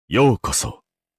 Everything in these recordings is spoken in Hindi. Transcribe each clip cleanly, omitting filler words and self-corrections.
ようこそ。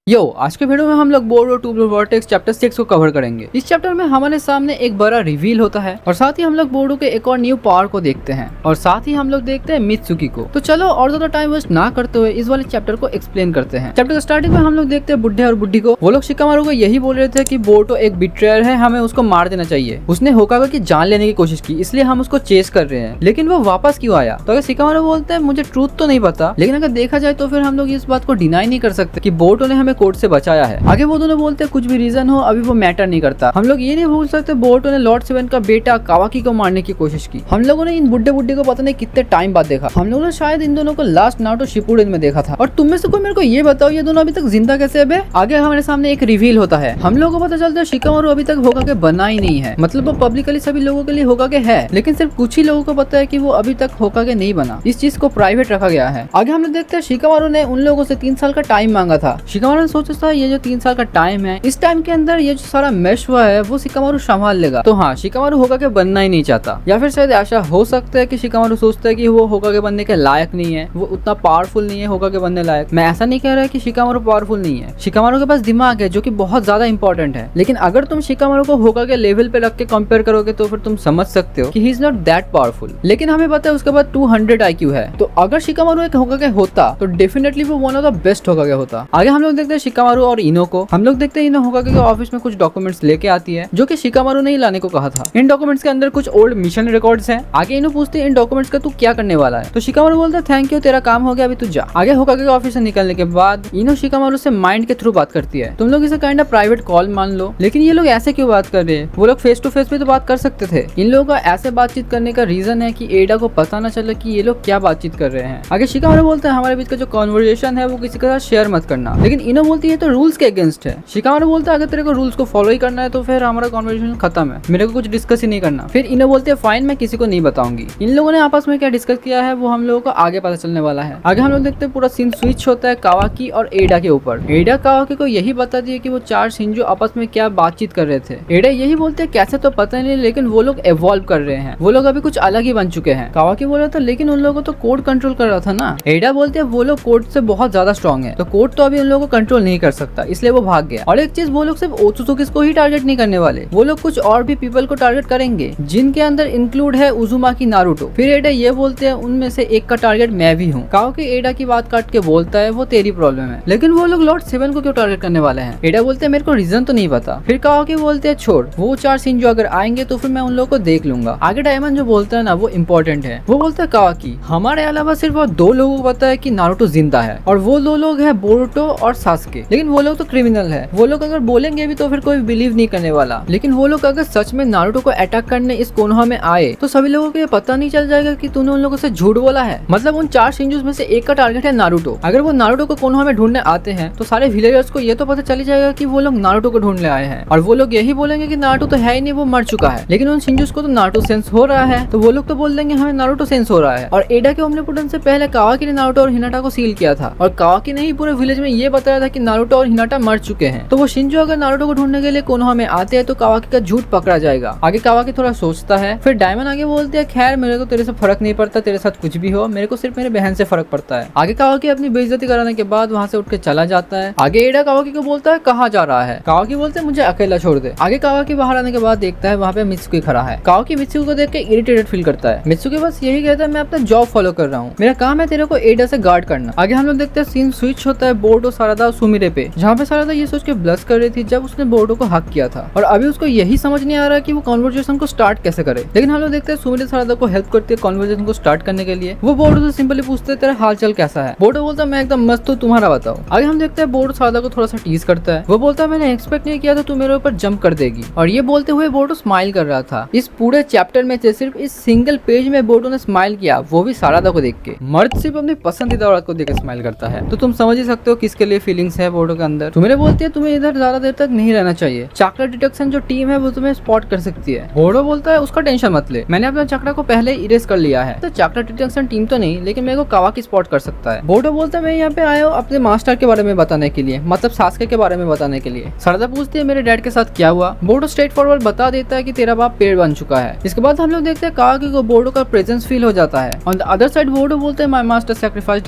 आज के वीडियो में हम लोग बोर्डो टू ब्लू वॉर्टेक्स चैप्टर 6 को कवर करेंगे। इस चैप्टर में हमारे सामने एक बड़ा रिवील होता है और साथ ही हम लोग बोर्डो के एक और न्यू पावर को देखते हैं और साथ ही हम लोग देखते हैं मित्सुकी को। तो चलो और ज्यादा टाइम वेस्ट ना करते हुए इस वाले चैप्टर को एक्सप्लेन करते हैं। चैप्टर स्टार्टिंग में हम लोग देखते हैं बुढ़े और बुढ़ी को। वो लोग शिकामारू को यही बोल रहे थे कि बोर्डो एक बिट्रेयर है, हमें उसको मार देना चाहिए। उसने होकागे की जान लेने की कोशिश की, इसलिए हम उसको चेस कर रहे हैं, लेकिन वो वापस क्यों आया? तो अगर शिकामारू बोलते हैं मुझे ट्रूथ तो नहीं पता, लेकिन अगर देखा जाए तो फिर हम लोग इस बात को डिनाई नहीं कर सकते कि बोर्डो ने हमें कोर्ट से बचाया है। आगे वो दोनों बोलते हैं कुछ भी रीजन हो अभी वो मैटर नहीं करता। हम लोग ये नहीं भूल सकते बोर्डो ने लॉर्ड सेवन का बेटा कावाकी को मारने की कोशिश की। हम लोगों ने इन बुड्ढे को पता नहीं कितने टाइम बाद देखा। हम लोगों ने शायद इन दोनों को लास्ट नारुतो शिपुडेन में देखा था। और तुम में से कोई मेरे को ये बताओ ये दोनों अभी तक जिंदा कैसे है? आगे हमारे सामने एक रिवील होता है। हम लोगों को पता चलता है शिकामारू अभी तक होकागे बना ही नहीं है, मतलब वो पब्लिकली सभी लोगों के लिए होकागे है, लेकिन सिर्फ कुछ ही लोगों को पता है कि वो अभी तक होकागे नहीं बना। इस चीज को प्राइवेट रखा गया है। आगे हम लोग देखते हैं शिकामारू ने उन लोगों से 3 साल का टाइम मांगा था। शिकामारू ने सोचा था ये जो 3 साल का टाइम है, इस टाइम के अंदर ये जो सारा मेश हुआ है वो शिकामारू संभाल लेगा। तो हाँ, शिकामारू होकागे बनना ही नहीं चाहता, या फिर शायद ऐसा हो सकता है कि शिकामारू सोचता है कि वो होकागे बनने के लायक नहीं है, वो उतना पावरफुल नहीं है होकागे बनने लायक। मैं ऐसा नहीं कह रहा कि शिकामारू पावरफुल नहीं है, शिकामारू के पास दिमाग है जो कि बहुत ज्यादा इंपॉर्टेंट है, लेकिन अगर तुम शिकामारू को होकागे लेवल पे रख के कंपेयर करोगे तो फिर तुम समझ सकते हो कि he is not that powerful. लेकिन हमें पता है उसके बाद 200 IQ है, तो अगर शिकामारू एक होकागे होता तो डेफिनेटली वो वन ऑफ द बेस्ट होकागे होता। आगे हम लोग देखते हैं शिकामारू और इनो को। हम लोग देखते हैं इनो होकागे के ऑफिस में कुछ डॉक्यूमेंट्स लेके आती है जो कि शिकामारू ने ही लाने को कहा था। इन डॉक्यूमेंट्स के अंदर कुछ ओल्ड मिशन रिकॉर्ड्स हैं। आगे इनो पूछती है इन डॉक्यूमेंट्स का तू क्या करने वाला है? तो शिकामारू बोलता है थैंक यू, तेरा काम हो गया, अभी तू जा। आगे होकागे के ऑफिस से निकलने के बाद इनो शिकामारू से माइंड के थ्रू बात करती है। तुम लोग इसे काइंड ऑफ प्राइवेट कॉल मान लो, लेकिन ये लोग ऐसे क्यों बात कर रहे हैं? वो लोग फेस टू फेस पे तो बात कर सकते थे। इन लोगों का ऐसे बातचीत करने का रीजन है कि एडा को पता ना चले कि ये लोग क्या बातचीत कर रहे हैं। आगे शिकामारू बोलते हैं हमारे बीच का जो कॉन्वर्सेशन है वो किसी के साथ शेयर मत करना, लेकिन इनो बोलती है तो रूल्स के अगेंस्ट है। शिकामारू बोलता है अगर तेरे को रूल्स को फॉलो ही करना है तो फिर हमारा कॉन्वर्सेशन खत्म है, मेरे को कुछ डिस्कस ही नहीं करना। फिर इनो बोलते हैं फाइन, मैं किसी को नहीं बताऊंगी। इन लोगों ने आपस में क्या डिस्कस किया है वो हम लोगों को आगे पता चलने वाला है। आगे हम लोग देखते हैं पूरा सीन स्विच होता है कावाकी और एडा के ऊपर। एडा कावाकी को यही बता दिया कि वो 4 शिंजो आपस में क्या बातचीत कर रहे थे। एडा यही बोलते हैं कैसे तो पता नहीं, लेकिन वो लोग एवॉल्व कर रहे हैं, वो लोग अभी कुछ अलग ही बन चुके हैं। कावाकी बोल रहा था लेकिन उन लोगों को तो कोड कंट्रोल कर रहा था ना। एडा बोलते हैं वो लोग कोड से बहुत ज्यादा स्ट्रॉन्ग है, तो कोड तो अभी उन लोगों को कंट्रोल नहीं कर सकता, इसलिए वो भाग गया। और एक चीज, वो लोग सिर्फ ओत्सुकी को ही टारगेट नहीं करने वाले, वो लोग कुछ और भी पीपल को टारगेट करेंगे जिनके अंदर इंक्लूड है उजुमाकी नारुतो। फिर एडा ये बोलते हैं उनमें से एक का टारगेट मैं भी हूँ। कावाकी एडा की बात काट के बोलता है वो तेरी प्रॉब्लम है, लेकिन वो लोग लॉर्ड सेवन को क्यों टारगेट करने वाले हैं? एडा बोलते हैं मेरे को रीजन तो नहीं पता। फिर कावाकी बोलते हैं छोड़, वो 4 शिंजो अगर आएंगे तो फिर मैं उन लोगों को देख लूंगा। आगे डायमंड जो बोलता है ना वो इम्पोर्टेंट है। वो बोलता है कावाकी हमारे अलावा सिर्फ और 2 लोगों को पता है कि नारुतो जिंदा है, और वो 2 लोग है बोरुतो और सास्के। लेकिन वो लोग तो क्रिमिनल है, वो लोग अगर बोलेंगे भी तो फिर कोई बिलीव नहीं करने वाला। लेकिन वो लोग अगर सच में नारुतो को अटैक करने इस कोनोहा में आए तो सभी लोगों को ये पता नहीं चल जाएगा कि तूने उन लोगों से झूठ बोला है। मतलब उन 4 शिंजोस में से एक का टारगेट है नारुतो। अगर वो नारुतो को कोनोहा में ढूंढने आते हैं तो सारे विलेजर्स को ये तो पता चल जाएगा कि वो लोग नारुतो को ढूंढने आए हैं, और वो लोग यही बोलेंगे कि नारुतो तो है ही नहीं, वो मर चुका है। लेकिन उन शिंजोस को तो नारुतो सेंस हो रहा है, तो वो लोग तो बोल देंगे हमें नारुतो सेंस हो रहा है। और एडा के ओमनिपोटेंस से पहले कावाकी ने नारुतो और हिनाटा को सील किया था, और कावाकी ने ही पूरे विलेज में ये बताया था कि नारुतो और हिनाटा मर चुके हैं। तो वो शिंजो अगर नारुतो को ढूंढने के लिए कोनोहा में आते हैं तो कावाकी का झूठ पकड़ा जाएगा। आगे कावाकी थोड़ा सोचता है। फिर डायमंड आगे बोलते हैं खैर मेरे को तेरे से फर्क नहीं पड़ता, तेरे साथ कुछ भी हो, मेरे को सिर्फ मेरे बहन से फर्क पड़ता है। आगे कावाकी अपनी बेइज्जती कराने के बाद वहाँ से उठ के चला जाता है। आगे एडा कावाकी को बोलता है कहाँ जा रहा है? कावाकी बोलते हैं मुझे अकेला छोड़ दे। आगे कावाकी बाहर आने के बाद देखता है वहाँ पे मित्सुकी खड़ा है। कावाकी मित्सुकी को देख के इरिटेटेड फील करता है। मित्सुकी बस यही कहता है मैं अपना जॉब फॉलो कर रहा हूँ, मेरा काम है तेरे को एडा से गार्ड करना। आगे हम लोग देखते हैं सीन स्विच होता है बोर्डो, सारादा और सुमिरे पे, जहाँ पे सारादा ये सोच के ब्लश कर रही थी जब उसने बोर्डो को हक किया था, और अभी उसको यही समझ नहीं आ रहा कि वो कॉन्वर्सेशन को स्टार्ट कैसे करे। लेकिन हम लोग देखते हैं सुमिरे सारादा को हेल्प करती है कॉन्वर्सेशन को स्टार्ट करने के लिए। वो बोर्डो से सिंपली पूछते हैं तेरा हाल चाल कैसा है? बोर्डो बोलता है मैं एकदम मस्त हूँ, तुम्हारा बताओ। आगे हम देखते हैं बोर्डो सारादा को थोड़ा सा टीज करता है। वो बोलता है मैंने एक्सपेक्ट नहीं किया था तू मेरे ऊपर जंप कर देगी, और ये बोलते हुए बोर्डो स्माइल कर रहा था। इस पूरे चैप्टर में से सिर्फ इस सिंगल पेज में बोर्डो ने स्माइल किया, वो भी सारादा को देख के। मर्द सिर्फ अपनी पसंदीदा औरत को देख के स्माइल करता है, तो तुम समझ ही सकते हो किसके लिए फीलिंग फीलिंग्स है बोर्डो के अंदर। सुमिरे बोलती है तुम्हें इधर ज्यादा देर तक नहीं रहना चाहिए, चक्रा डिटेक्शन जो टीम है वो तुम्हें स्पॉट कर सकती है। बोर्डो बोलता है उसका टेंशन मत ले, मैंने अपना चक्रा को पहले इरेज कर लिया है, तो चक्रा डिटेक्शन टीम तो नहीं लेकिन मेरे को कावाकी स्पॉट कर सकता है। बोर्डो बोलता है मैं यहाँ पे आया हूँ अपने मास्टर के बारे में बताने के लिए, मतलब सास्के के बारे में बताने के लिए। सारदा पूछती है मेरे डैड के साथ क्या हुआ। बोर्डो स्ट्रेट फॉरवर्ड बता देता है कि तेरा बाप पेड़ बन चुका है। इसके बाद हम लोग देखते हैं कावाकी को बोर्डो का प्रेजेंस फील हो जाता है। ऑन द अदर साइड बोर्डो बोलते हैं my master sacrificed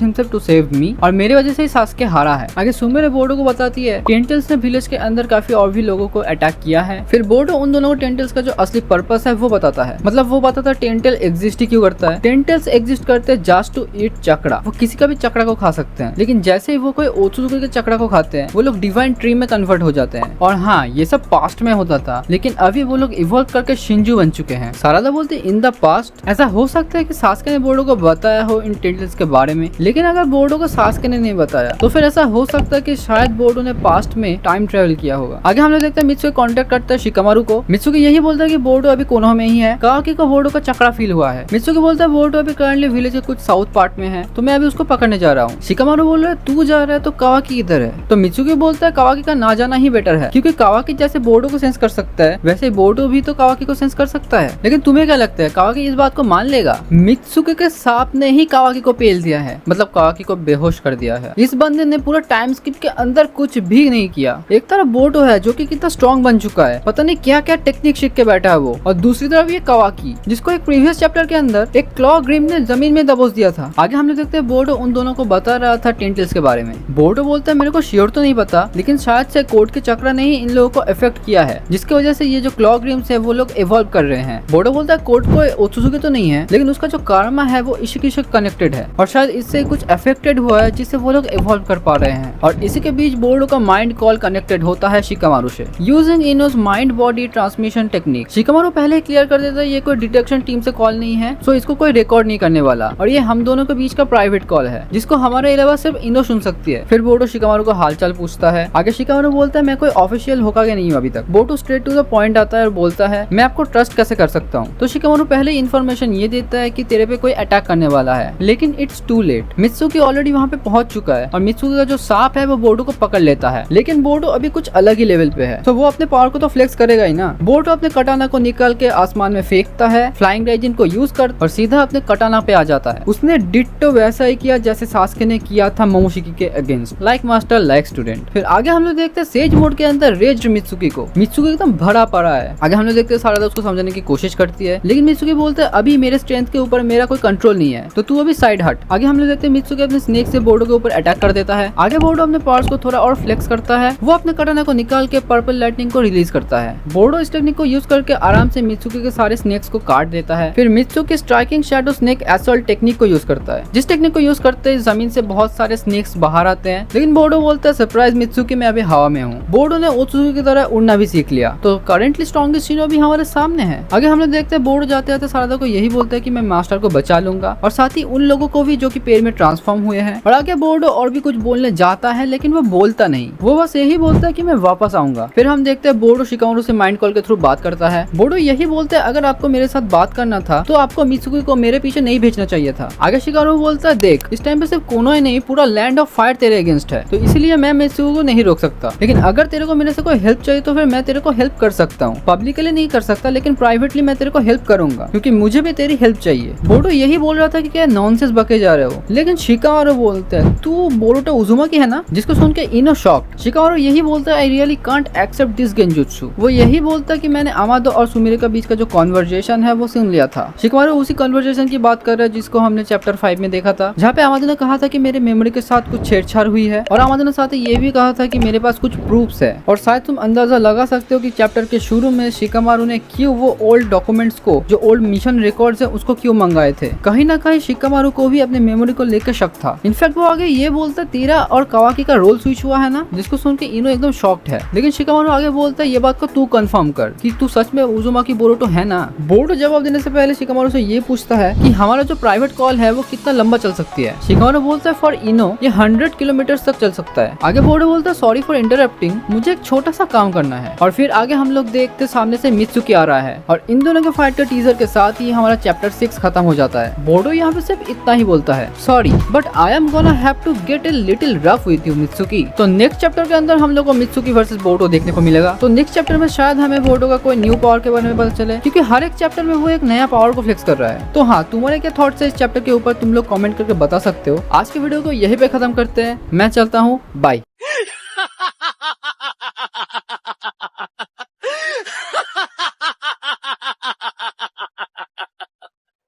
himself to save me, और मेरी वजह से ही सास्के हारा है। आगे सुमिरे बोर्डो को बताती है टेंटल्स ने विलेज के अंदर काफी और भी लोगों को अटैक किया है। फिर बोर्डो उन दोनों को टेंटल्स का जो असली पर्पस है वो बताता है, मतलब वो बताता है टेंटल एग्जिस्ट ही क्यों करता है। टेंटल्स एग्जिस्ट करते हैं जस्ट टू ईट चक्रा, वो किसी का भी चक्रा को खा सकते हैं, लेकिन जैसे ही वो कोई ओत्सुजुकी के चक्रा को खाते हैं वो लोग डिवाइन ट्री में कन्वर्ट हो जाते हैं। और हाँ, ये सब पास्ट में होता था, लेकिन अभी वो लोग इवॉल्व करके शिंजू बन चुके हैं। सारादा बोलते इन द पास्ट ऐसा हो सकता है कि सास्के ने बोर्डो को बताया हो इन टेंटल्स के बारे में, लेकिन अगर बोर्डो को सास्के ने नहीं बताया तो फिर ऐसा हो सकता है कि शायद बोर्डो ने पास्ट में टाइम ट्रेवल किया होगा। आगे हम लोग देखते हैं मित्सुकी कांटेक्ट करता है शिकामारू को। मित्सुकी यही बोलता है कि बोर्डो अभी कोनोहा में ही है, कावाकी को बोर्डो का चक्रा फील हुआ है। मित्सुकी बोलता है बोर्डो अभी करंटली विलेज के कुछ साउथ पार्ट में है, तो मैं अभी उसको पकड़ने जा रहा हूँ। शिकामारू बोल रहा है तू जा रहा है तो कावाकी इधर है, तो मित्सुकी बोलता है कावाकी का ना जाना ही बेटर है, क्योंकि कावाकी जैसे बोर्डो को सेंस कर सकता है वैसे बोर्डो भी तो कावाकी को सेंस कर सकता है। लेकिन तुम्हें क्या लगता है कावाकी इस बात को मान लेगा? मित्सुकी के सांप ने ही कावाकी को पेल दिया है, मतलब कावाकी को बेहोश कर दिया है। इस बंदे ने पूरा टाइम स्किप के अंदर कुछ भी नहीं किया। एक तरफ बोर्डो है जो कि कितना स्ट्रॉन्ग बन चुका है, पता नहीं क्या क्या टेक्निक सीख के बैठा है वो, और दूसरी तरफ ये कावाकी जिसको एक प्रीवियस चैप्टर के अंदर एक क्लॉ ग्रिम ने जमीन में दबोच दिया था। आगे हम लोग देखते हैं बोर्डो उन दोनों को बता रहा था टेंटल्स के बारे में। बोर्डो बोलता है मेरे को श्योर तो नहीं पता, लेकिन शायद से कोर्ट के चक्र ने ही इन लोगों को इफेक्ट किया है, जिसकी वजह से ये जो क्लॉ ग्रिम्स है वो लोग इवॉल्व कर रहे हैं। बोर्डो बोलता है कोर्ट को ओत्सुजुकी तो नहीं है, लेकिन उसका जो कर्मा है वो इशिकी से कनेक्टेड है, और शायद इससे कुछ अफेक्टेड हुआ है जिससे वो लोग इवॉल्व कर पा रहे हैं। और इसी के बीच बोर्डो का माइंड कॉल कनेक्टेड होता है शिकामारू से using Ino's mind body transmission technique. Shikamaru पहले ही क्लियर कर देता है ये कोई डिटेक्शन टीम से कॉल नहीं है, सो इसको कोई रिकॉर्ड नहीं करने वाला, और ये हम दोनों के बीच का प्राइवेट कॉल है जिसको हमारे अलावा सिर्फ इनो सुन सकती है। फिर बोर्डो शिकामारू को हालचाल पूछता है। आगे शिकामारू बोलता है मैं कोई ऑफिशियल होकागे नहीं हूँ अभी तक। बोर्डो स्ट्रेट टू द पॉइंट आता है और बोलता है मैं आपको ट्रस्ट कैसे कर सकता हूँ। तो शिकामारू पहले इन्फॉर्मेशन ये देता है कि तेरे पे कोई अटैक करने वाला है, लेकिन इट्स टू लेट। मित्सुकी ऑलरेडी वहाँ पे पहुंच चुका है, और मित्सुकी का जो सांप है वो बोर्डो को पकड़ लेता है, लेकिन बोर्डो अभी कुछ अलग ही लेवल पे है, तो वो अपने पावर को तो फ्लेक्स करेगा ही ना। बोर्डो अपने कटाना को निकाल के आसमान में फेंकता है, फ्लाइंग राइजिन को यूज कर और सीधा अपने कटाना पे आ जाता है। उसने डिट्टो वैसा ही किया जैसे सास्के ने किया था मोमोशिकी के against, like master like student. फिर आगे हम लोग देखते हैं सेज मोड के अंदर रेज्ड मित्सुकी को। मित्सुकी एकदम भरा पड़ा है। आगे हम लोग देखते हैं सारादा उसको समझाने की कोशिश करती है, लेकिन मित्सुकी बोलते हैं अभी मेरे स्ट्रेंथ के ऊपर मेरा कोई कंट्रोल नहीं है, तो तू अभी साइड हट। आगे हम लोग देखते हैं मित्सुकी अपने स्नेक से बोर्डो के ऊपर अटैक कर देता है। आगे बोर्डो अपने पावर्स को थोड़ा और फ्लेक्स करता है, वो अपने कटाना को निकाल के पर्पल लाइटनिंग को रिलीज करता है। बोर्डो इस टेक्निक को यूज करके आराम से मित्सुकी के सारे स्नेक्स को काट देता है। फिर Mitsuki striking shadow snake assault technique को यूज करता है, जिस टेक्निक को यूज करते हैं जमीन से बहुत सारे स्नेक्स बाहर आते हैं, लेकिन बोर्डो बोलता है सरप्राइज मित्सुकी मैं अभी हवा में हूँ। बोर्डो ने ओत्सुजुकी की तरह उड़ना भी सीख लिया, तो करेंटली स्ट्रॉन्गेस्ट शिनो भी हमारे सामने है। आगे हम लोग देखते हैं बोर्डो जाते जाते सारादा को यही बोलता है कि मैं मास्टर को बचा लूंगा, और साथ ही उन लोगों को भी जो कि पेड़ में ट्रांसफॉर्म हुए हैं। और आगे बोर्डो और भी कुछ बोलने जाता है, लेकिन वो बोलता नहीं, वो बस यही बोलता है कि मैं वापस आऊंगा। फिर हम देखते हैं बोर्डो शिकामारू से माइंड कॉल के थ्रू बात करता है। बोर्डो यही बोलते हैं अगर आपको मेरे साथ बात करना था तो आपको मित्सुकी को मेरे पीछे नहीं भेजना चाहिए था। आगे शिकामारू बोलता है देख इस टाइम पे सिर्फ कोनोहा ही नहीं पूरा लैंड ऑफ फायर तेरे अगेंस्ट है, तो इसलिए मैं मित्सुकी को नहीं रोक सकता, लेकिन अगर तेरे को मेरे से कोई हेल्प चाहिए तो फिर मैं तेरे को हेल्प कर सकता हूँ। पब्लिकली नहीं कर सकता, लेकिन प्राइवेटली मैं तेरे को हेल्प करूंगा, क्योंकि मुझे भी तेरी हेल्प चाहिए। बोर्डो यही बोल रहा था कि क्या नॉनसेंस बके जा रहे हो, लेकिन शिकामारू बोलते हैं तू बोरुतो उजुमाकी है ना, जिसको सुन के इनो शॉक्ड। शिकामारू यही बोलता है I really can't accept this genjutsu. वो यही बोलता है कि मैंने अमादो और सुमिरे के बीच का जो कन्वर्सेशन है वो सुन लिया था। शिकामारू उसी कन्वर्सेशन की बात कर रहा है जिसको हमने चैप्टर 5 में देखा था, जहाँ पे अमादो ने कहा था कि मेरे मेमोरी के साथ कुछ छेड़छाड़ हुई है, और अमादो ने साथ ही ये भी कहा था कि मेरे पास कुछ प्रूफ्स है। और शायद तुम अंदाजा लगा सकते हो कि चैप्टर के शुरू में शिकामारू ने क्यों वो ओल्ड डॉक्यूमेंट्स को, जो ओल्ड मिशन रिकॉर्ड्स है, उसको क्यों मंगाए थे। कहीं ना कहीं शिकामारू को भी अपने मेमोरी को लेकर शक था। इनफैक्ट वो आगे ये बोलता तेरा और कावाकी का रोल स्विच हुआ है ना, जिसको सुन के इनो एकदम शॉक्ड है। लेकिन शिकामारू आगे बोलता है ये बात को तू कंफर्म कर कि तू सच में उजुमाकी बोरुतो है ना। बोरुतो जवाब देने से पहले शिकामारू से ये पूछता है कि हमारा जो प्राइवेट कॉल है वो कितना लंबा चल सकती है। शिकामारू बोलता है फॉर इनो ये 100 किलोमीटर तक चल सकता है। आगे बोरुतो बोलता है सॉरी फॉर इंटरप्टिंग, मुझे एक छोटा सा काम करना है। और फिर आगे हम लोग देखते सामने से मित्सुकी आ रहा है, और इन दोनों के फाइट के टीजर के साथ ही हमारा चैप्टर 6 खत्म हो जाता है। बोरुतो यहाँ पे सिर्फ इतना ही बोलता है sorry but I am gonna have to get a little rough with the Mitsuki. तो नेक्स्ट चैप्टर के अंदर हम लोग को मित्सुकी वर्सेस बोरुतो देखने को मिलेगा। तो नेक्स्ट चैप्टर में शायद हमें बोरुतो का कोई न्यू पावर के बारे में पता चले, क्योंकि हर एक चैप्टर में वो एक नया पावर को फ्लेक्स कर रहा है। तो हाँ, तुम्हारे क्या थॉट्स है इस चैप्टर के ऊपर, तुम लोग कमेंट करके बता सकते हो। आज के वीडियो को यहीं पे खत्म करते हैं, मैं चलता हूँ, बाय।